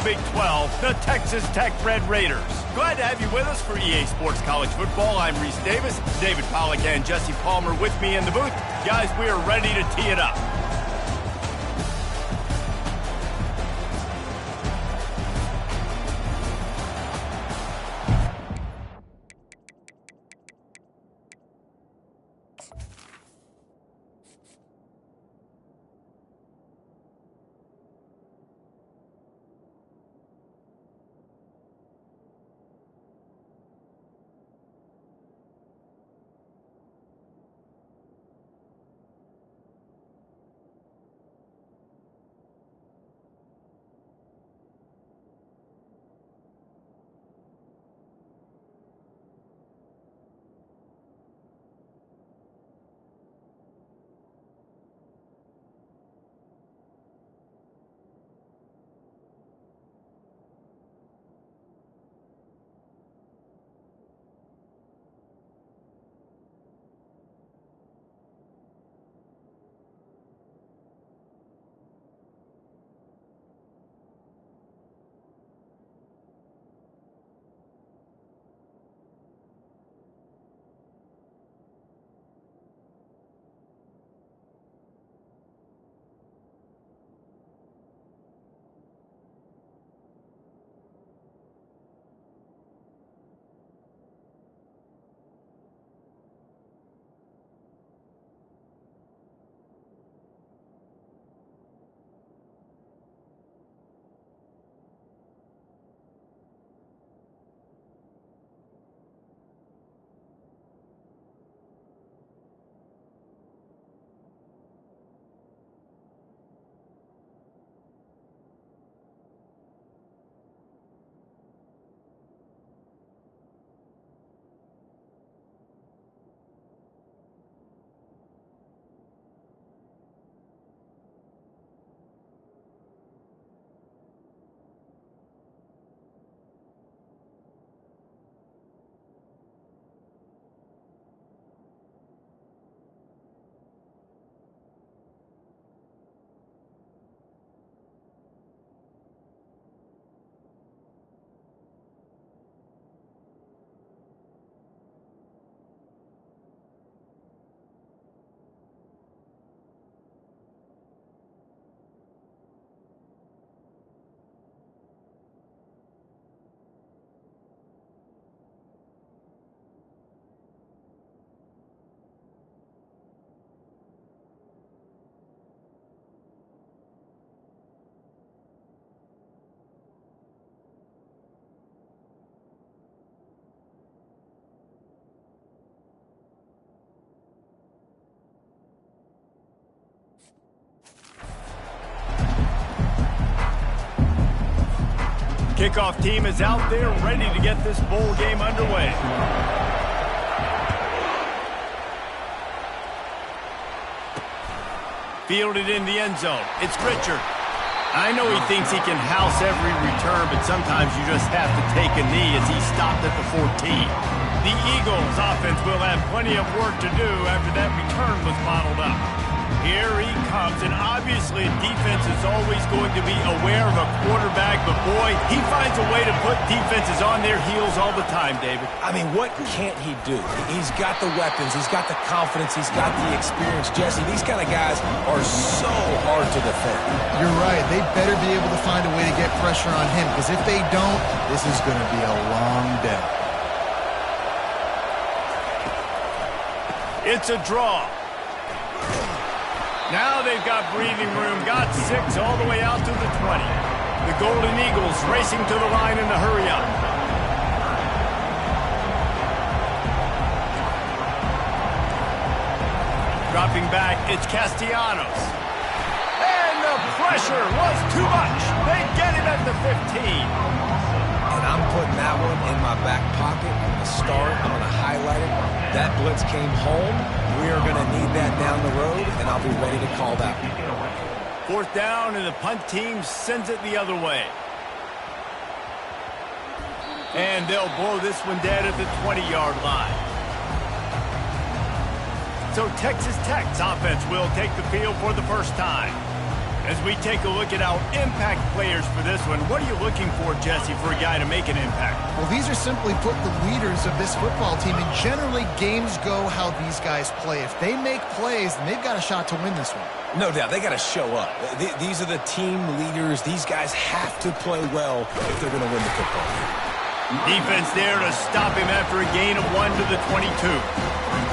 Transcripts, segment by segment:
Big 12, the Texas Tech Red Raiders. Glad to have you with us for EA Sports College Football. I'm Reese Davis, David Pollack and Jesse Palmer with me in the booth. Guys, we are ready to tee it up. Kickoff team is out there ready to get this bowl game underway. Fielded in the end zone. It's Richard. I know he thinks he can house every return, but sometimes you just have to take a knee as he stopped at the 14. The Eagles offense will have plenty of work to do after that return was bottled up. Here he comes, and obviously defense is always going to be aware of a quarterback, but boy, he finds a way to put defenses on their heels all the time, David. I mean, what can't he do? He's got the weapons, he's got the confidence, he's got the experience. Jesse, these kind of guys are so hard to defend. You're right. They better be able to find a way to get pressure on him, because if they don't, this is going to be a long day. It's a draw. Now they've got breathing room, got 6 all the way out to the 20. The Golden Eagles racing to the line in the hurry-up. Dropping back, it's Castellanos. And the pressure was too much. They get him at the 15. And I'm putting that one in my back pocket. I'm going to start, I'm going to highlight it. That blitz came home. We are going to need that down the road, and I'll be ready to call that. 4th down, and the punt team sends it the other way. And they'll blow this one dead at the 20-yard line. So Texas Tech's offense will take the field for the first time. As we take a look at our impact players for this one, what are you looking for, Jesse, for a guy to make an impact? Well, these are simply put the leaders of this football team, and generally games go how these guys play. If they make plays, then they've got a shot to win this one. No doubt, they got to show up. These are the team leaders. These guys have to play well if they're going to win the football game. Defense there to stop him after a gain of 1 to the 22.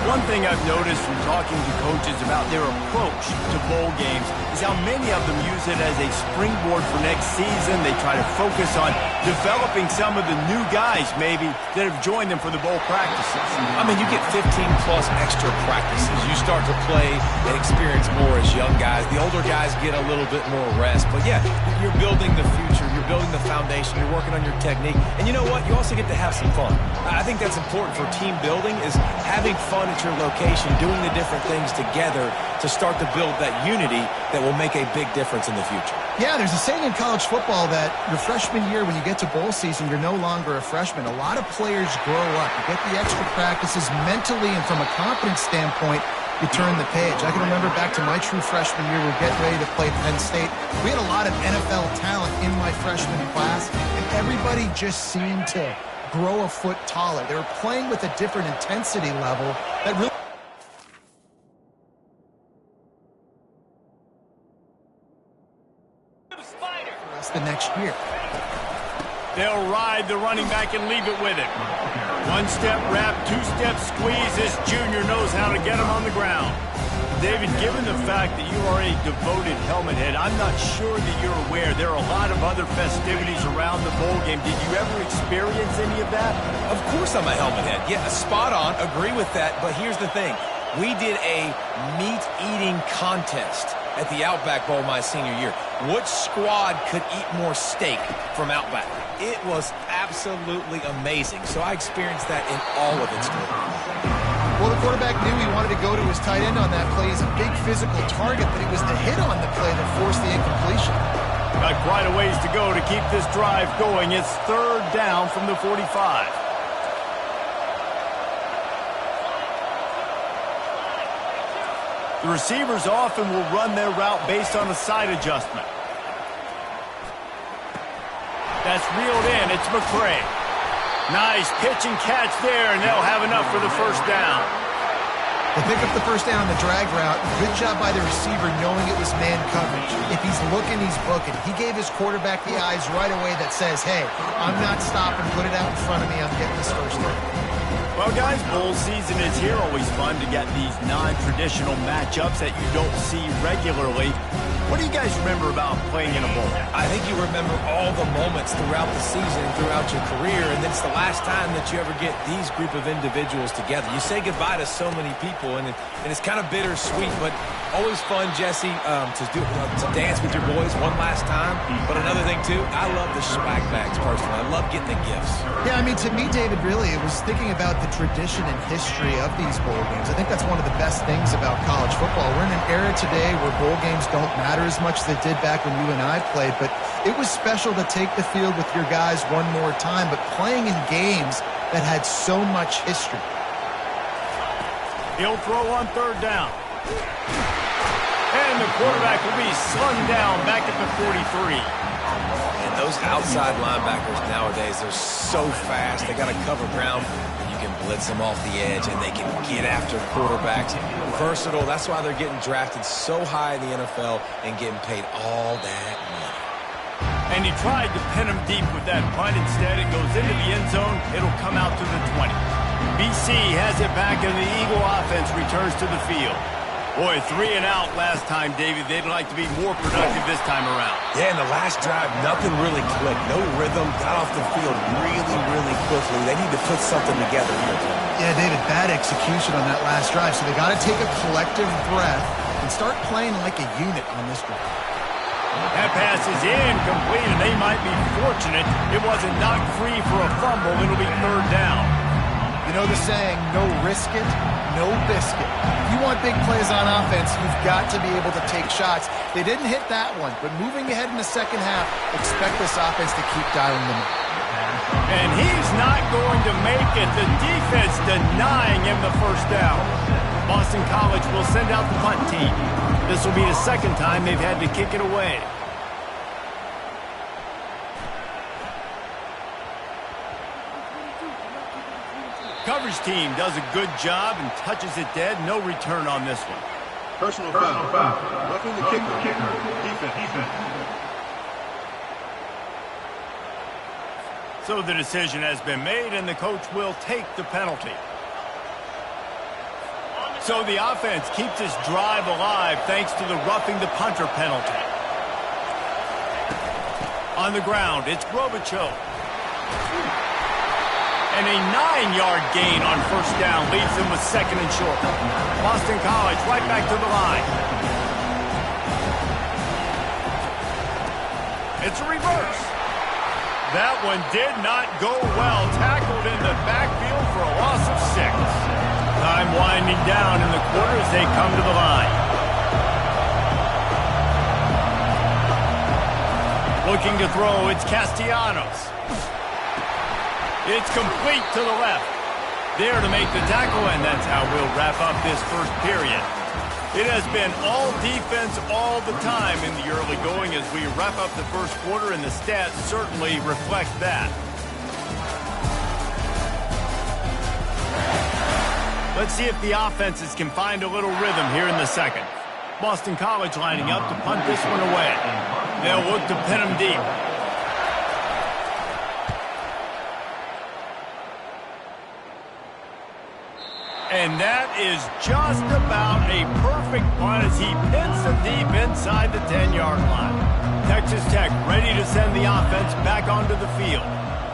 One thing I've noticed from talking to coaches about their approach to bowl games is how many of them use it as a springboard for next season. They try to focus on developing some of the new guys, maybe, that have joined them for the bowl practices. I mean, you get 15-plus extra practices. You start to play and experience more as young guys. The older guys get a little bit more rest. But, yeah, you're building the future. You're building the foundation. You're working on your technique. And you know what? You also get to have some fun. I think that's important for team building, is having fun at your location, doing the different things together to start to build that unity that will make a big difference in the future. Yeah, there's a saying in college football that your freshman year, when you get to bowl season, you're no longer a freshman. A lot of players grow up. You get the extra practices mentally, and from a confidence standpoint, you turn the page. I can remember back to my true freshman year, we were getting ready to play Penn State. We had a lot of NFL talent in my freshman class, and everybody just seemed to grow a foot taller. They were playing with a different intensity level that really the next year. They'll ride the running back and leave it with him. One-step wrap, two-step squeeze. This junior knows how to get him on the ground. David, given the fact that you are a devoted helmet head, I'm not sure that you're aware there are a lot of other festivities around the bowl game. Did you ever experience any of that? Of course I'm a helmet head. Yeah, spot on. Agree with that. But here's the thing. We did a meat-eating contest at the Outback Bowl my senior year. Which squad could eat more steak from Outback? It was absolutely amazing. So I experienced that in all of its glory. Well, the quarterback knew he wanted to go to his tight end on that play. He's a big physical target, but it was the hit on the play that forced the incompletion. Got quite a ways to go to keep this drive going. It's third down from the 45. The receivers often will run their route based on a side adjustment. That's reeled in. It's McCray. Nice pitch and catch there, and they'll have enough for the first down. They pick up the first down on the drag route. Good job by the receiver knowing it was man coverage. If he's looking, he's booking. He gave his quarterback the eyes right away that says, hey, I'm not stopping. Put it out in front of me. I'm getting this first down. Well, guys, bowl season is here. Always fun to get these non-traditional matchups that you don't see regularly. What do you guys remember about playing in a bowl? I think you remember all the moments throughout the season, throughout your career, and it's the last time that you ever get these group of individuals together. You say goodbye to so many people, and it's kind of bittersweet, but always fun, Jesse, to dance with your boys one last time. But another thing, too, I love the swag bags, personally. I love getting the gifts. Yeah, I mean, to me, David, really, it was thinking about the tradition and history of these bowl games. I think that's one of the best things about college football. We're in an era today where bowl games don't matter as much as they did back when you and I played, but it was special to take the field with your guys one more time, but playing in games that had so much history. He'll throw on third down. And the quarterback will be slung down back at the 43. And those outside linebackers nowadays, they're so fast. They got to cover ground. You can blitz them off the edge, and they can get after quarterbacks. Versatile. That's why they're getting drafted so high in the NFL and getting paid all that money. And he tried to pin him deep with that punt. Instead, it goes into the end zone. It'll come out to the 20. BC has it back, and the Eagle offense returns to the field. Boy, 3 and out last time, David. They'd like to be more productive this time around. Yeah, in the last drive, nothing really clicked. No rhythm. Got off the field really, really quickly. They need to put something together here. Yeah, David, bad execution on that last drive. So they got to take a collective breath and start playing like a unit on this drive. That pass is incomplete, and they might be fortunate it wasn't knocked free for a fumble. It'll be third down. You know the saying, no risk it, no biscuit. If you want big plays on offense, you've got to be able to take shots. They didn't hit that one, but moving ahead in the second half, expect this offense to keep dialing them up. And he's not going to make it. The defense denying him the first down. Boston College will send out the punt team. This will be the second time they've had to kick it away. Coverage team does a good job and touches it dead. No return on this one. Personal foul. Roughing the kicker. Defense. So the decision has been made, and the coach will take the penalty. So the offense keeps this drive alive thanks to the roughing the punter penalty. On the ground, it's Grobichaux. And a 9-yard gain on first down leaves them with second and short. Boston College right back to the line. It's a reverse. That one did not go well. Tackled in the backfield for a loss of 6. Time winding down in the quarter as they come to the line. Looking to throw, it's Castellanos. It's complete to the left. There to make the tackle, and that's how we'll wrap up this first period. It has been all defense all the time in the early going as we wrap up the first quarter, and the stats certainly reflect that. Let's see if the offenses can find a little rhythm here in the second. Boston College lining up to punt this one away. They'll look to pin them deep. And that is just about a perfect punt as he pins them deep inside the 10-yard line. Texas Tech ready to send the offense back onto the field.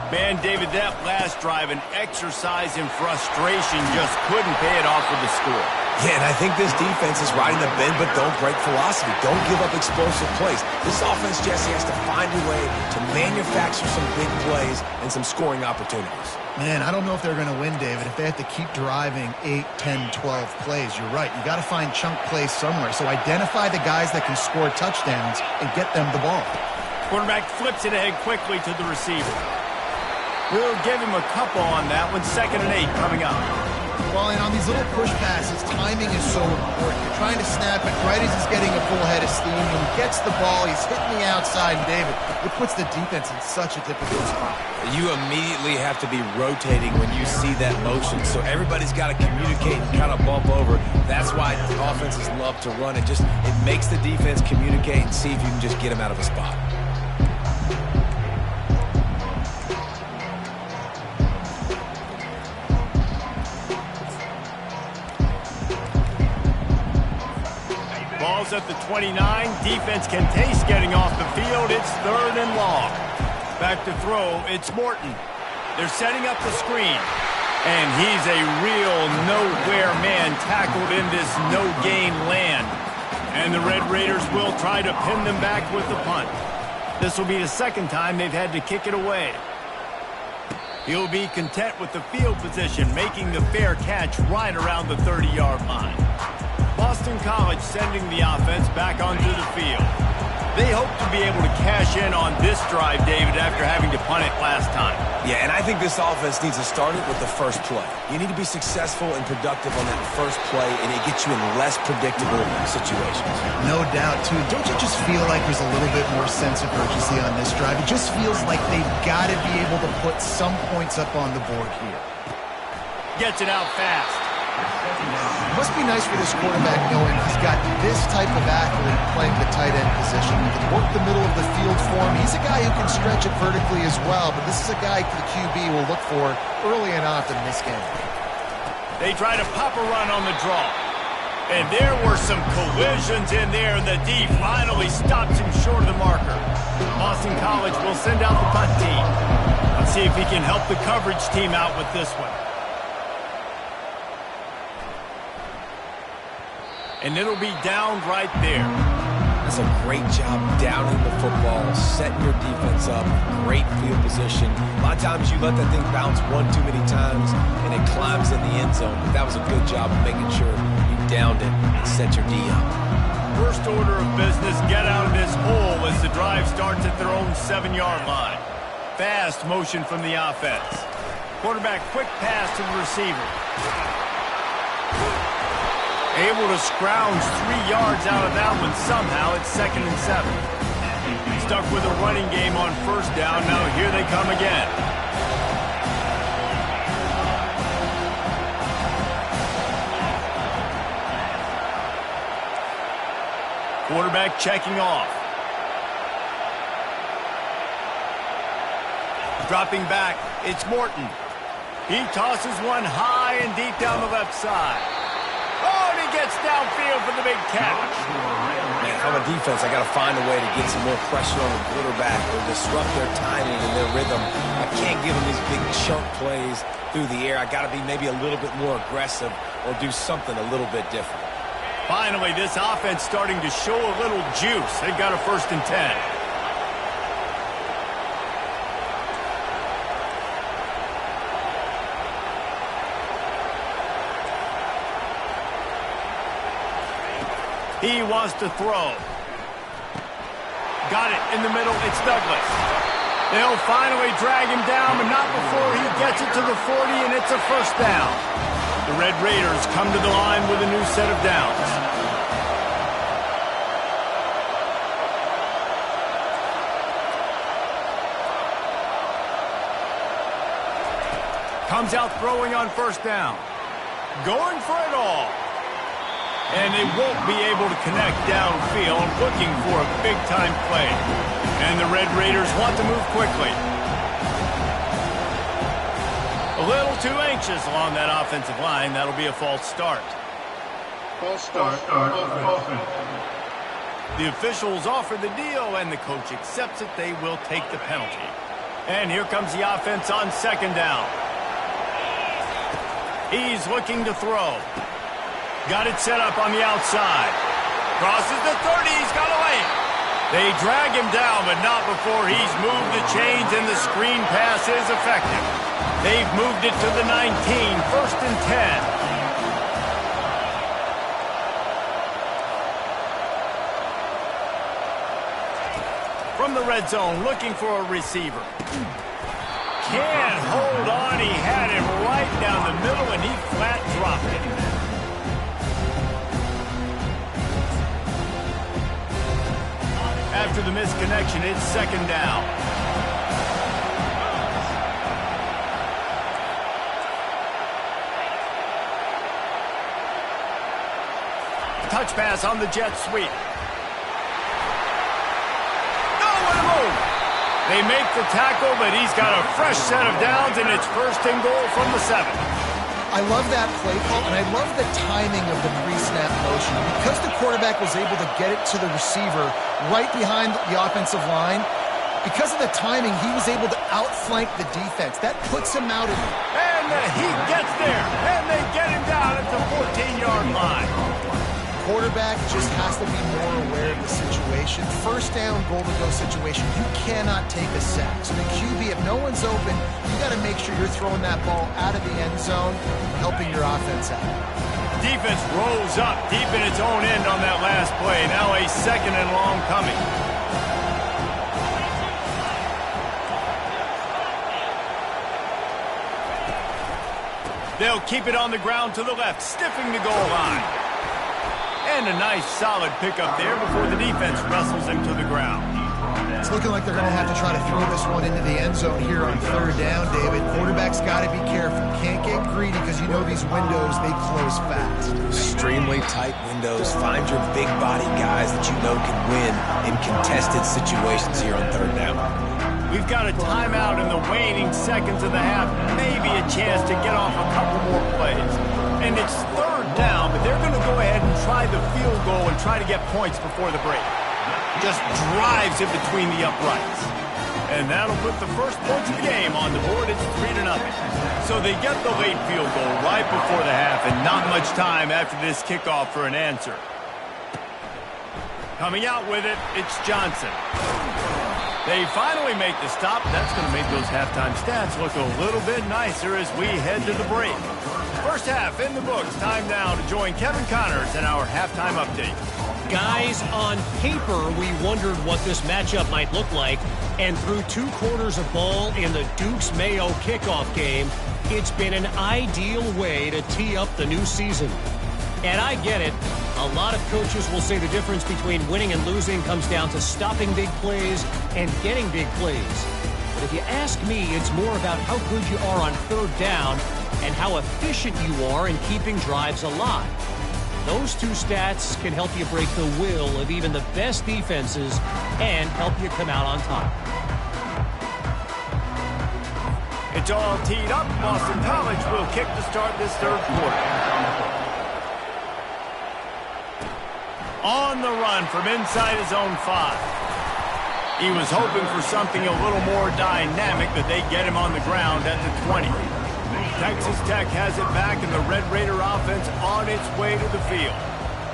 Man, David, that last drive, an exercise in frustration, just couldn't pay it off with the score. Yeah, and I think this defense is riding the bend but don't break philosophy. Don't give up explosive plays. This offense, Jesse, has to find a way to manufacture some big plays and some scoring opportunities. Man, I don't know if they're going to win, David, if they have to keep driving 8, 10, 12 plays. You're right. You got to find chunk plays somewhere. So identify the guys that can score touchdowns and get them the ball. Quarterback flips it ahead quickly to the receiver. We'll give him a couple on that one. 2nd and 8 coming up. Well, and on these little push passes, timing is so important. You're trying to snap it right as he's getting a full head of steam. When he gets the ball, he's hitting the outside. And David, it puts the defense in such a difficult spot. You immediately have to be rotating when you see that motion. So everybody's got to communicate and kind of bump over. That's why offenses love to run. It makes the defense communicate and see if you can just get them out of a spot. Ball's at the 29. Defense can taste getting off the field. It's 3rd and long. Back to throw. It's Morton. They're setting up the screen. And he's a real nowhere man tackled in this no-gain land. And the Red Raiders will try to pin them back with the punt. This will be the second time they've had to kick it away. He'll be content with the field position, making the fair catch right around the 30-yard line. Boston College sending the offense back onto the field. They hope to be able to cash in on this drive, David, after having to punt it last time. Yeah, and I think this offense needs to start it with the first play. You need to be successful and productive on that first play, and it gets you in less predictable situations. No doubt, too. Don't you just feel like there's a little bit more sense of urgency on this drive? It just feels like they've got to be able to put some points up on the board here. Gets it out fast. It must be nice for this quarterback knowing he's got this type of athlete playing the tight end position. He can work the middle of the field for him. He's a guy who can stretch it vertically as well, but this is a guy the QB will look for early and often in this game. They try to pop a run on the draw. And there were some collisions in there, and the D finally stops him short of the marker. Boston College will send out the punt team. Let's see if he can help the coverage team out with this one. And it'll be down right there. That's a great job downing the football, setting your defense up, great field position. A lot of times you let that thing bounce one too many times and it climbs in the end zone. But that was a good job of making sure you downed it and set your D up. First order of business, get out of this hole as the drive starts at their own 7-yard line. Fast motion from the offense. Quarterback quick pass to the receiver. Able to scrounge 3 yards out of that one somehow. It's 2nd and 7. Stuck with a running game on 1st down. Now here they come again. Quarterback checking off. Dropping back, it's Morton. He tosses one high and deep down the left side. Oh, and he gets downfield for the big catch. Man, if I'm a defense, I got to find a way to get some more pressure on the quarterback or disrupt their timing and their rhythm. I can't give them these big chunk plays through the air. I got to be maybe a little bit more aggressive or do something a little bit different. Finally, this offense starting to show a little juice. They've got a 1st and 10. He wants to throw. Got it in the middle. It's Douglas. They'll finally drag him down, but not before he gets it to the 40, and it's a 1st down. The Red Raiders come to the line with a new set of downs. Comes out throwing on 1st down. Going for it all. And they won't be able to connect downfield, looking for a big-time play. And the Red Raiders want to move quickly. A little too anxious along that offensive line. That'll be a false start. False start. Offense. The officials offer the deal, and the coach accepts it. They will take the penalty. And here comes the offense on 2nd down. He's looking to throw. Got it set up on the outside. Crosses the 30. He's got away. They drag him down, but not before he's moved the chains, and the screen pass is effective. They've moved it to the 19, 1st and 10. From the red zone, looking for a receiver. Can't hold on. He had him right down the middle, and he flat dropped it. After the misconnection, it's 2nd down. Touch pass on the jet sweep. No, what a move! They make the tackle, but he's got a fresh set of downs, and it's 1st and goal from the 7. I love that play call, and I love the timing of the pre-snap motion. Because the quarterback was able to get it to the receiver right behind the offensive line, because of the timing, he was able to outflank the defense. That puts him out. And he gets there, and they get him down at the 14-yard line. Quarterback just has to be more aware of the situation. 1st down, goal-to-go situation. You cannot take a sack. So the QB, if no one's open, you got to make sure you're throwing that ball out of the end zone, helping your offense out. Defense rolls up deep in its own end on that last play. Now a 2nd and long coming. They'll keep it on the ground to the left, sniffing the goal line. And a nice solid pickup there before the defense wrestles him to the ground. It's looking like they're going to have to try to throw this one into the end zone here on 3rd down, David. Quarterback's got to be careful. Can't get greedy because you know these windows, they close fast. Extremely tight windows. Find your big body guys that you know can win in contested situations here on 3rd down. We've got a timeout in the waning seconds of the half. Maybe a chance to get off a couple more plays. And it's 3rd down, but they're going to go ahead and try the field goal and try to get points before the break. Just drives it between the uprights. And that'll put the first points of the game on the board. It's 3-0. So they get the late field goal right before the half, and not much time after this kickoff for an answer. Coming out with it, it's Johnson. They finally make the stop. That's going to make those halftime stats look a little bit nicer as we head to the break. First half in the books. Time now to join Kevin Connors in our halftime update. Guys, on paper, we wondered what this matchup might look like. And through 2 quarters of ball in the Dukes-Mayo kickoff game, it's been an ideal way to tee up the new season. And I get it. A lot of coaches will say the difference between winning and losing comes down to stopping big plays and getting big plays. But if you ask me, it's more about how good you are on third down and how efficient you are in keeping drives alive. Those two stats can help you break the will of even the best defenses and help you come out on top. It's all teed up. Boston College will kick to start this third quarter. On the run from inside his own 5. He was hoping for something a little more dynamic, but they get him on the ground at the 20. Texas Tech has it back, and the Red Raider offense on its way to the field.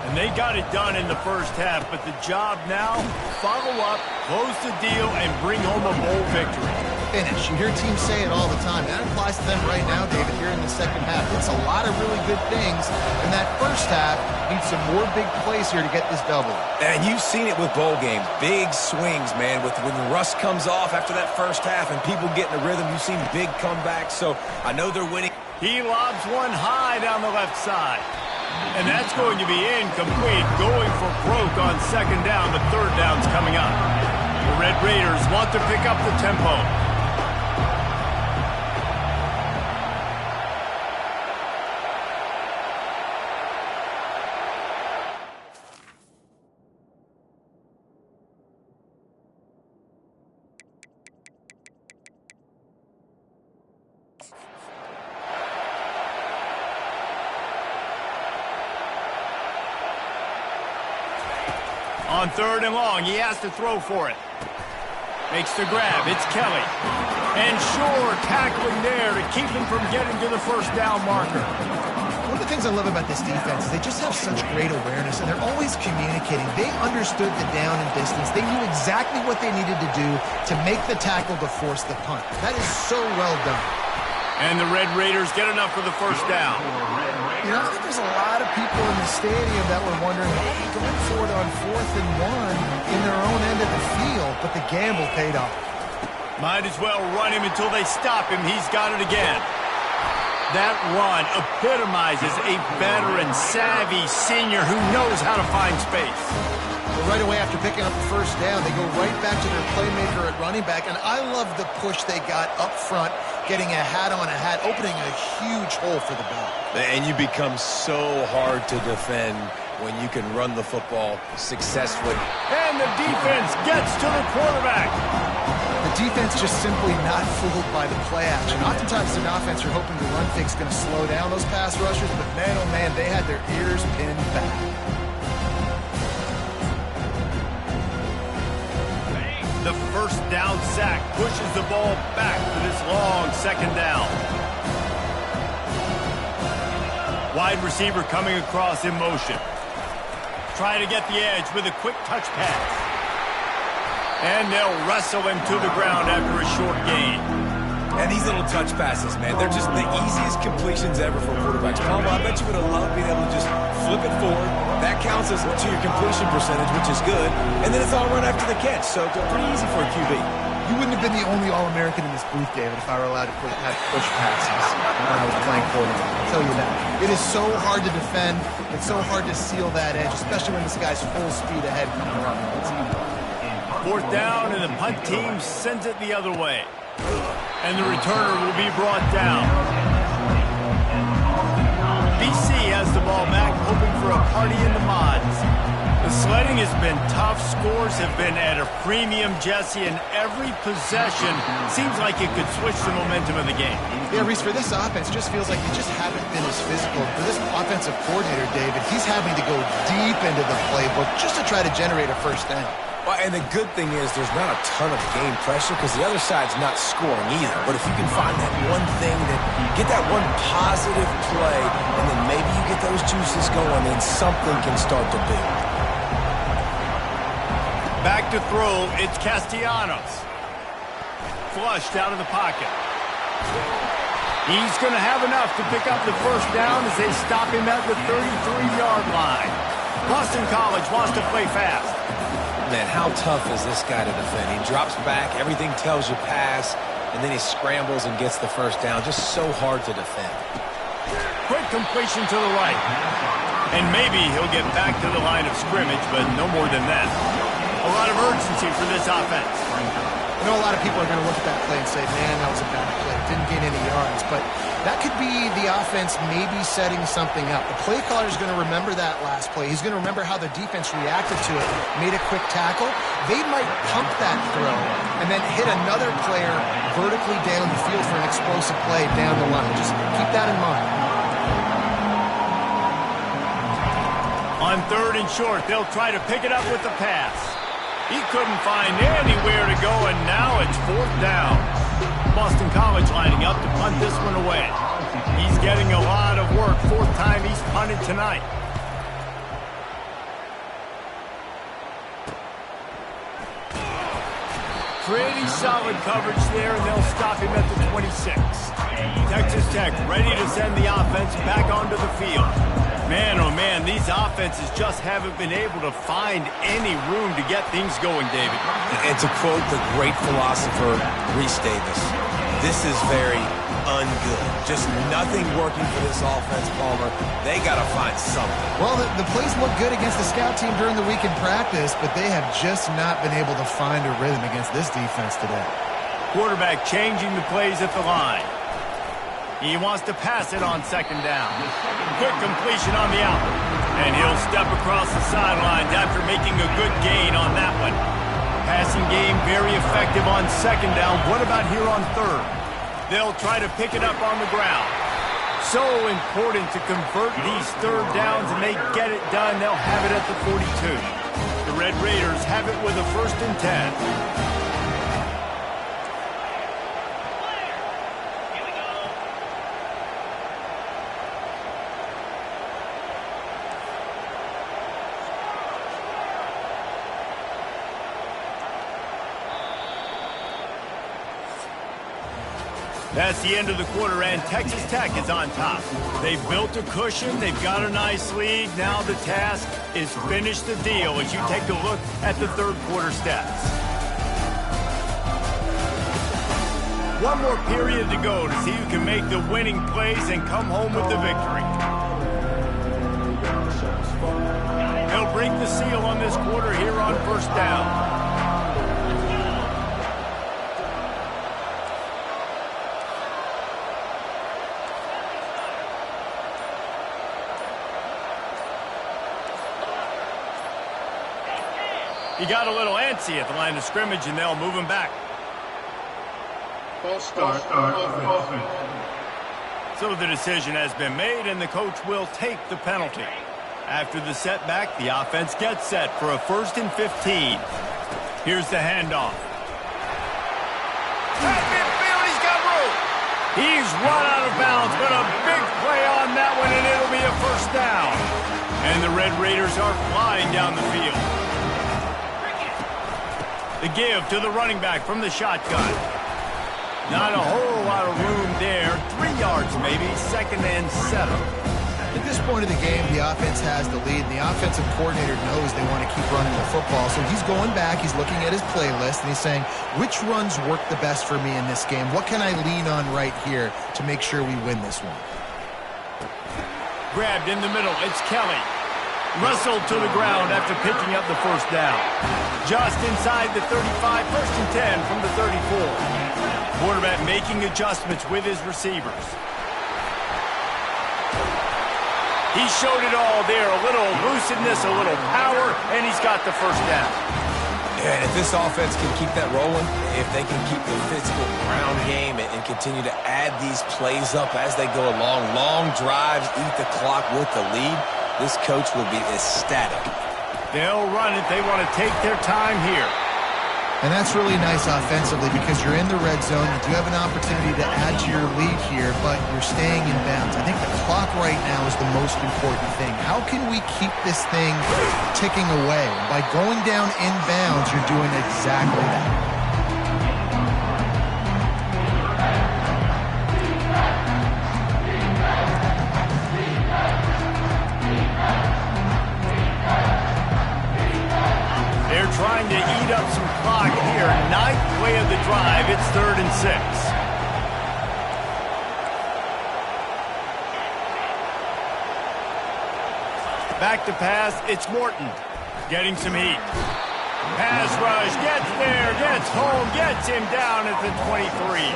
And they got it done in the first half, but the job now, follow up, close the deal, and bring home a bowl victory. Finish. You hear teams say it all the time. That applies to them right now, David, here in the second half. It's a lot of really good things. In that first half, need some more big plays here to get this double. And you've seen it with bowl games. Big swings, man. When rust comes off after that first half and people get in the rhythm, you've seen big comebacks. So I know they're winning. He lobs one high down the left side. And that's going to be incomplete. Going for broke on second down, but third down's coming up. The Red Raiders want to pick up the tempo. On third and long, he has to throw for it. Makes the grab. It's Kelly. And Shore tackling there to keep him from getting to the first down marker. One of the things I love about this defense is they just have such great awareness, and they're always communicating. They understood the down and distance. They knew exactly what they needed to do to make the tackle to force the punt. That is so well done. And the Red Raiders get enough for the first down. You know, I think there's a lot of people in the stadium that were wondering, hey, going for it on 4th and 1 in their own end of the field, but the gamble paid off. Might as well run him until they stop him. He's got it again. That run epitomizes a veteran, savvy senior who knows how to find space. Well, right away after picking up the first down, they go right back to their playmaker at running back, and I love the push they got up front, getting a hat on a hat, opening a huge hole for the back. And you become so hard to defend when you can run the football successfully. And the defense gets to the quarterback. The defense just simply not fooled by the play action. Oftentimes an offense you're hoping the run fake's going to slow down those pass rushers, but man, oh man, they had their ears pinned back. The first down sack pushes the ball back for this long second down. Wide receiver coming across in motion. Trying to get the edge with a quick touch pass. And they'll wrestle him to the ground after a short gain. And these little touch passes, man, they're just the easiest completions ever for quarterbacks. Palmer, I bet you would have loved being able to just flip it forward. That counts as to your completion percentage, which is good. And then it's all run after the catch, so pretty easy for a QB. You wouldn't have been the only All-American in this booth, David, if I were allowed to have push passes when I was playing quarterback. I'll tell you that. It is so hard to defend. It's so hard to seal that edge, especially when this guy's full speed ahead coming around. Fourth down, and the punt team sends it the other way. And the returner will be brought down. BC has the ball back, hoping for a party in the mods. The sledding has been tough. Scores have been at a premium, Jesse, and every possession seems like it could switch the momentum of the game. Yeah, Reese, for this offense, just feels like they just haven't been as physical. For this offensive coordinator, David, he's having to go deep into the playbook just to try to generate a first down. Well, and the good thing is there's not a ton of game pressure because the other side's not scoring either. But if you can find that one thing, that get that one positive play, and then maybe you get those juices going, then something can start to build. Back to throw, it's Castellanos. Flushed out of the pocket. He's going to have enough to pick up the first down as they stop him at the 33-yard line. Boston College wants to play fast. Man, how tough is this guy to defend? He drops back, everything tells you pass, and then he scrambles and gets the first down. Just so hard to defend. Quick completion to the right. And maybe he'll get back to the line of scrimmage, but no more than that. A lot of urgency for this offense. I know a lot of people are going to look at that play and say, man, that was a bad play. Didn't gain any yards. But that could be the offense maybe setting something up. The play caller is going to remember that last play. He's going to remember how the defense reacted to it, made a quick tackle. They might pump that throw and then hit another player vertically down the field for an explosive play down the line. Just keep that in mind. On 3rd and short, they'll try to pick it up with the pass. He couldn't find anywhere to go, and now it's 4th down. Boston College lining up to punt this one away. He's getting a lot of work. 4th time he's punted tonight. Pretty solid coverage there, and they'll stop him at the 26. Texas Tech ready to send the offense back onto the field. Man, oh man, these offenses just haven't been able to find any room to get things going, David. And to quote the great philosopher, Reese Davis, this is very ungood. Just nothing working for this offense, Palmer. They got to find something. Well, the plays look good against the scout team during the week in practice, but they have just not been able to find a rhythm against this defense today. Quarterback changing the plays at the line. He wants to pass it on 2nd down. Quick completion on the out. And he'll step across the sidelines after making a good gain on that one. Passing game very effective on 2nd down. What about here on 3rd? They'll try to pick it up on the ground. So important to convert these 3rd downs, and they get it done. They'll have it at the 42. The Red Raiders have it with a 1st and 10. That's the end of the quarter, and Texas Tech is on top. They've built a cushion. They've got a nice lead. Now the task is finish the deal as you take a look at the 3rd quarter stats. One more period to go to see who can make the winning plays and come home with the victory. They'll break the seal on this quarter here on 1st down. He got a little antsy at the line of scrimmage, and they'll move him back. False start offense. So the decision has been made, and the coach will take the penalty. After the setback, the offense gets set for a 1st and 15. Here's the handoff. At midfield, he's got room. He's run out of bounds, but a big play on that one, and it'll be a 1st down. And the Red Raiders are flying down the field. The give to the running back from the shotgun. Not a whole lot of room there. 3 yards maybe, 2nd and 7. At this point of the game, the offense has the lead, and the offensive coordinator knows they want to keep running the football. So he's going back, he's looking at his playlist, and he's saying, which runs work the best for me in this game? What can I lean on right here to make sure we win this one? Grabbed in the middle, it's Kelly. Wrestled to the ground after picking up the 1st down. Just inside the 35, 1st and 10 from the 34. Quarterback making adjustments with his receivers. He showed it all there. A little elusiveness, a little power, and he's got the 1st down. And if this offense can keep that rolling, if they can keep the physical ground game and continue to add these plays up as they go along, long drives, eat the clock with the lead, this coach will be ecstatic. They'll run it. They want to take their time here. And that's really nice offensively because you're in the red zone. You do have an opportunity to add to your lead here, but you're staying in bounds. I think the clock right now is the most important thing. How can we keep this thing ticking away? By going down in bounds, you're doing exactly that. They're trying to eat up some clock here. 9th play of the drive. It's 3rd and 6. Back to pass, it's Morton. Getting some heat. Pass rush, gets there, gets home, gets him down at the 23.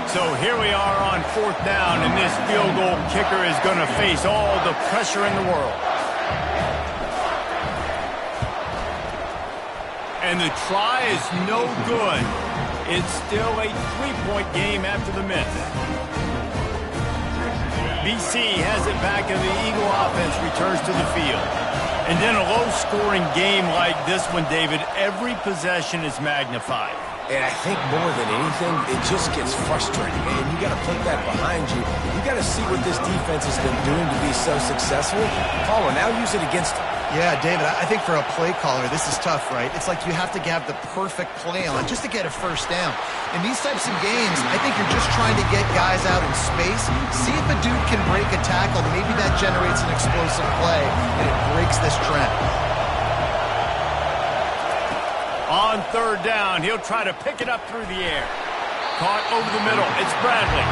So here we are on 4th down, and this field goal kicker is going to face all the pressure in the world. And the try is no good. It's still a 3-point game after the miss. BC has it back, and the Eagle offense returns to the field. And in a low-scoring game like this one, David, every possession is magnified. And I think more than anything, it just gets frustrating. And you got to put that behind you. You got to see what this defense has been doing to be so successful. Caller, now use it against them. Yeah, David, I think for a play caller, this is tough, right? It's like you have to have the perfect play on just to get a first down. In these types of games, I think you're just trying to get guys out in space, see if a dude can break a tackle. Maybe that generates an explosive play, and it breaks this trend. On 3rd down, he'll try to pick it up through the air. Caught over the middle. It's Bradley.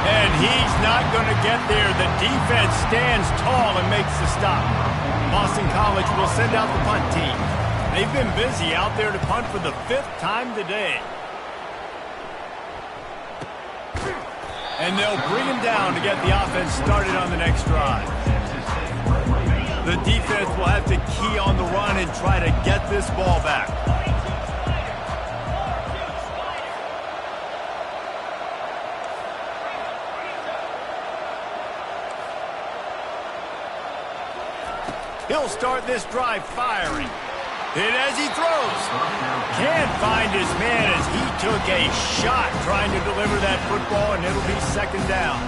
And he's not going to get there. The defense stands tall and makes the stop. Boston College will send out the punt team. They've been busy out there to punt for the 5th time today. And they'll bring him down to get the offense started on the next drive. The defense will have to key on the run and try to get this ball back. He'll start this drive firing. Hit as he throws. Can't find his man as he took a shot trying to deliver that football, and it'll be 2nd down.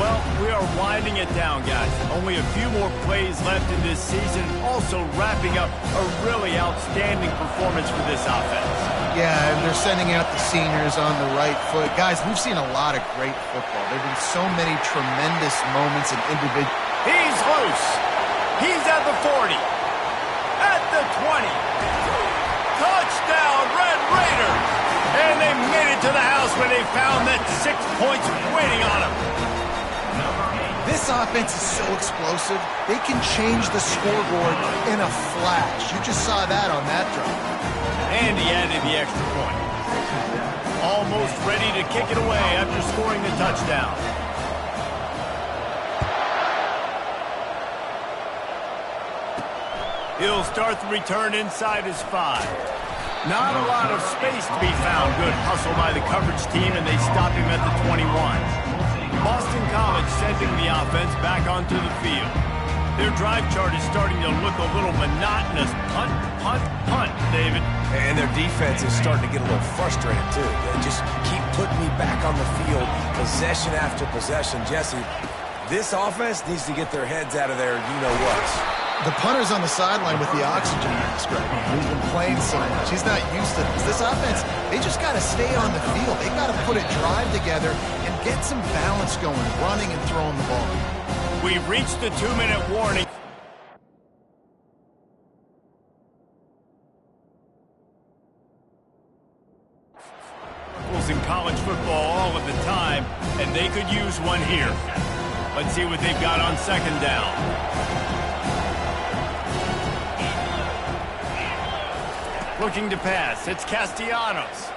Well, we are winding it down, guys. Only a few more plays left in this season. Also wrapping up a really outstanding performance for this offense. Yeah, and they're sending out the seniors on the right foot. Guys, we've seen a lot of great football. There have been so many tremendous moments in individual. He's loose. He's at the 40. At the 20. Touchdown, Red Raiders. And they made it to the house when they found that 6 points waiting on them. This offense is so explosive, they can change the scoreboard in a flash. You just saw that on that drive. And he added the extra point. Almost ready to kick it away after scoring the touchdown. He'll start the return inside his 5. Not a lot of space to be found. Good hustle by the coverage team, and they stop him at the 21. Boston College sending the offense back onto the field. Their drive chart is starting to look a little monotonous. Punt, punt, punt, David. And their defense is starting to get a little frustrated, too. They just keep putting me back on the field, possession after possession. Jesse, this offense needs to get their heads out of there, you-know-what. The punter's on the sideline with the oxygen mask right now. He's been playing so much. He's not used to this. This offense, they just got to stay on the field. They got to put a drive together and get some balance going, running and throwing the ball. We've reached the 2-minute warning. In college football all of the time, and they could use one here. Let's see what they've got on 2nd down. Looking to pass. It's Castellanos.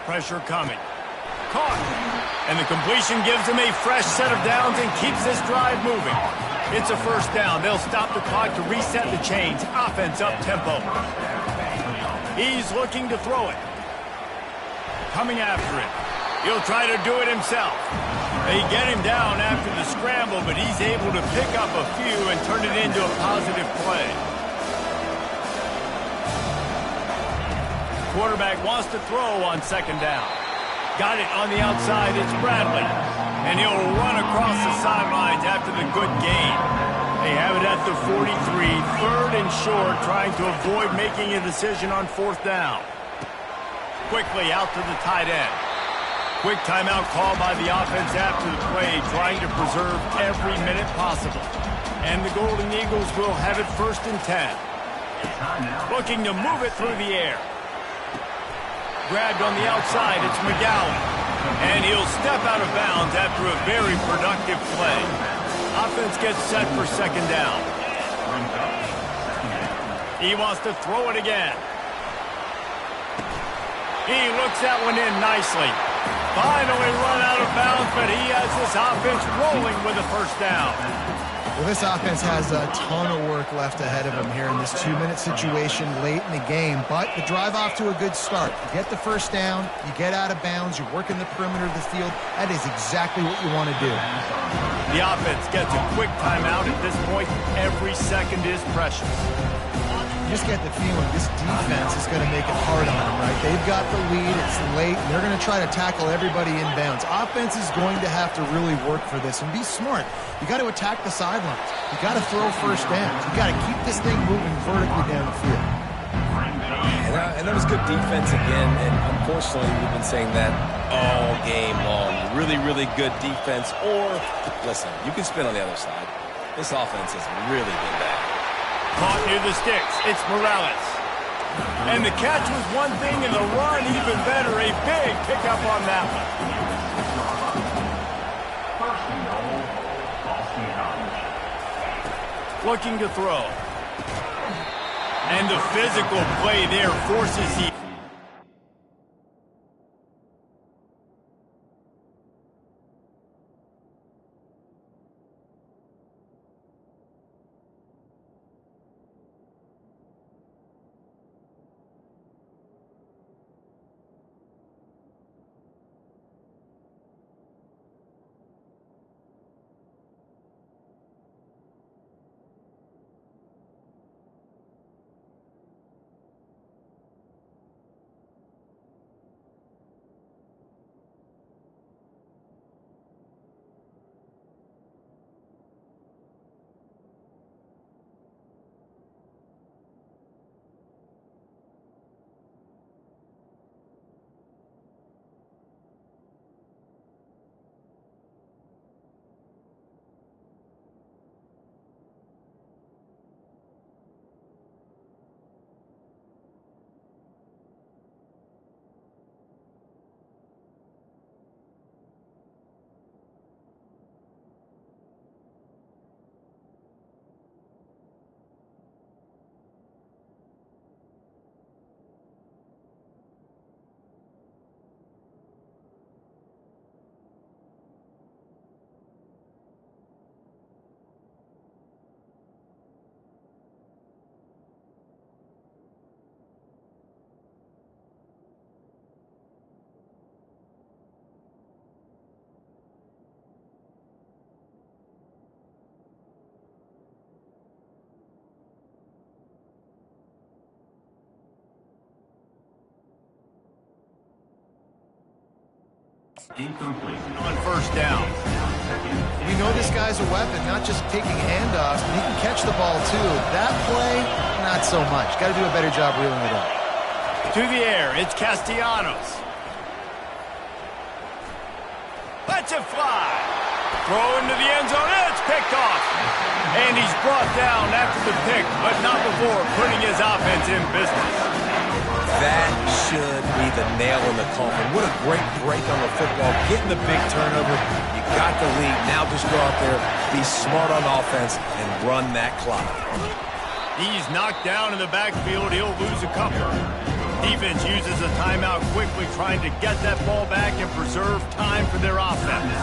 Pressure coming. Caught. And the completion gives them a fresh set of downs and keeps this drive moving. It's a 1st down. They'll stop the clock to reset the chains. Offense up tempo. He's looking to throw it. Coming after it. He'll try to do it himself. They get him down after the scramble, but he's able to pick up a few and turn it into a positive play. Quarterback wants to throw on 2nd down. Got it on the outside. It's Bradley. And he'll run across the sidelines after the good gain. They have it at the 43, 3rd and short, trying to avoid making a decision on 4th down. Quickly out to the tight end. Quick timeout call by the offense after the play, trying to preserve every minute possible. And the Golden Eagles will have it 1st and 10. Looking to move it through the air. Grabbed on the outside, it's McGowan. And he'll step out of bounds after a very productive play. Offense gets set for second down. He wants to throw it again. He looks that one in nicely. Finally run out of bounds, but he has this offense rolling with a first down. Well, this offense has a ton of work left ahead of them here in this 2-minute situation late in the game, but the drive off to a good start. You get the first down, you get out of bounds, you're working the perimeter of the field. That is exactly what you want to do. The offense gets a quick timeout at this point. Every second is precious. You just get the feeling this defense is going to make it hard on them, right? They've got the lead, it's late, and they're going to try to tackle everybody in bounds. Offense is going to have to really work for this and be smart. You got to attack the sidelines. You got to throw first downs. You got to keep this thing moving vertically down the field. And that was good defense again, and unfortunately we've been saying that all game long. Really, really good defense, or, listen, you can spin on the other side. This offense has really been bad. Caught near the sticks. It's Morales. And the catch was one thing, and the run even better. A big pickup on that one. Looking to throw. And the physical play there forces the... Incomplete. On first down. You know this guy's a weapon, not just taking handoffs, but he can catch the ball too. That play, not so much. Got to do a better job reeling it up. To the air, it's Castellanos. Lets it fly. Throw into the end zone, and it's picked off. And he's brought down after the pick, but not before putting his offense in business. That should be the nail in the coffin. What a great break on the football. Getting the big turnover. You got the lead. Now just go out there, be smart on offense, and run that clock. He's knocked down in the backfield. He'll lose a couple. Defense uses a timeout quickly, trying to get that ball back and preserve time for their offense.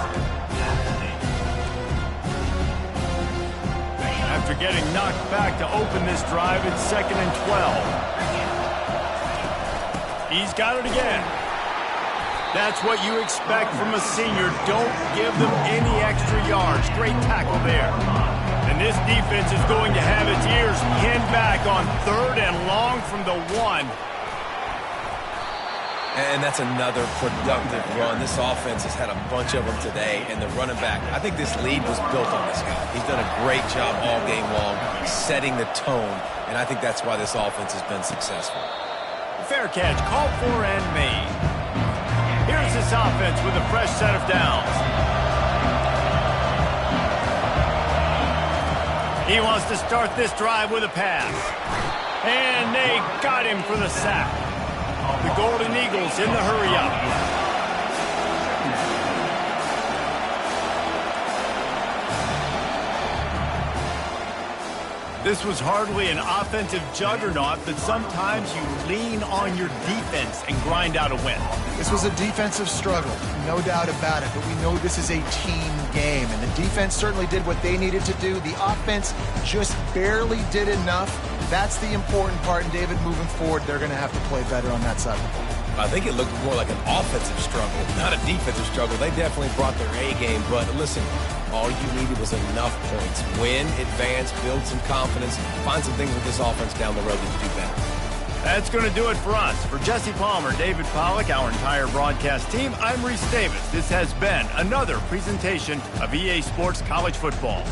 After getting knocked back to open this drive, it's 2nd and 12. He's got it again. That's what you expect from a senior. Don't give them any extra yards. Great tackle there. And this defense is going to have its ears pinned back on 3rd and long from the 1. And that's another productive run. This offense has had a bunch of them today, and the running back, I think this lead was built on this guy. He's done a great job all game long setting the tone, and I think that's why this offense has been successful. Fair catch, called for and made. Here's this offense with a fresh set of downs. He wants to start this drive with a pass. And they got him for the sack. The Golden Eagles in the hurry-up. This was hardly an offensive juggernaut, but sometimes you lean on your defense and grind out a win. This was a defensive struggle, no doubt about it, but we know this is a team game, and the defense certainly did what they needed to do. The offense just barely did enough. That's the important part, and David, moving forward, they're going to have to play better on that side of the ball. I think it looked more like an offensive struggle, not a defensive struggle. They definitely brought their A game, but listen, all you needed was enough points. Win, advance, build some confidence, find some things with this offense down the road that you do better. That's going to do it for us. For Jesse Palmer, David Pollack, our entire broadcast team, I'm Reese Davis. This has been another presentation of EA Sports College Football.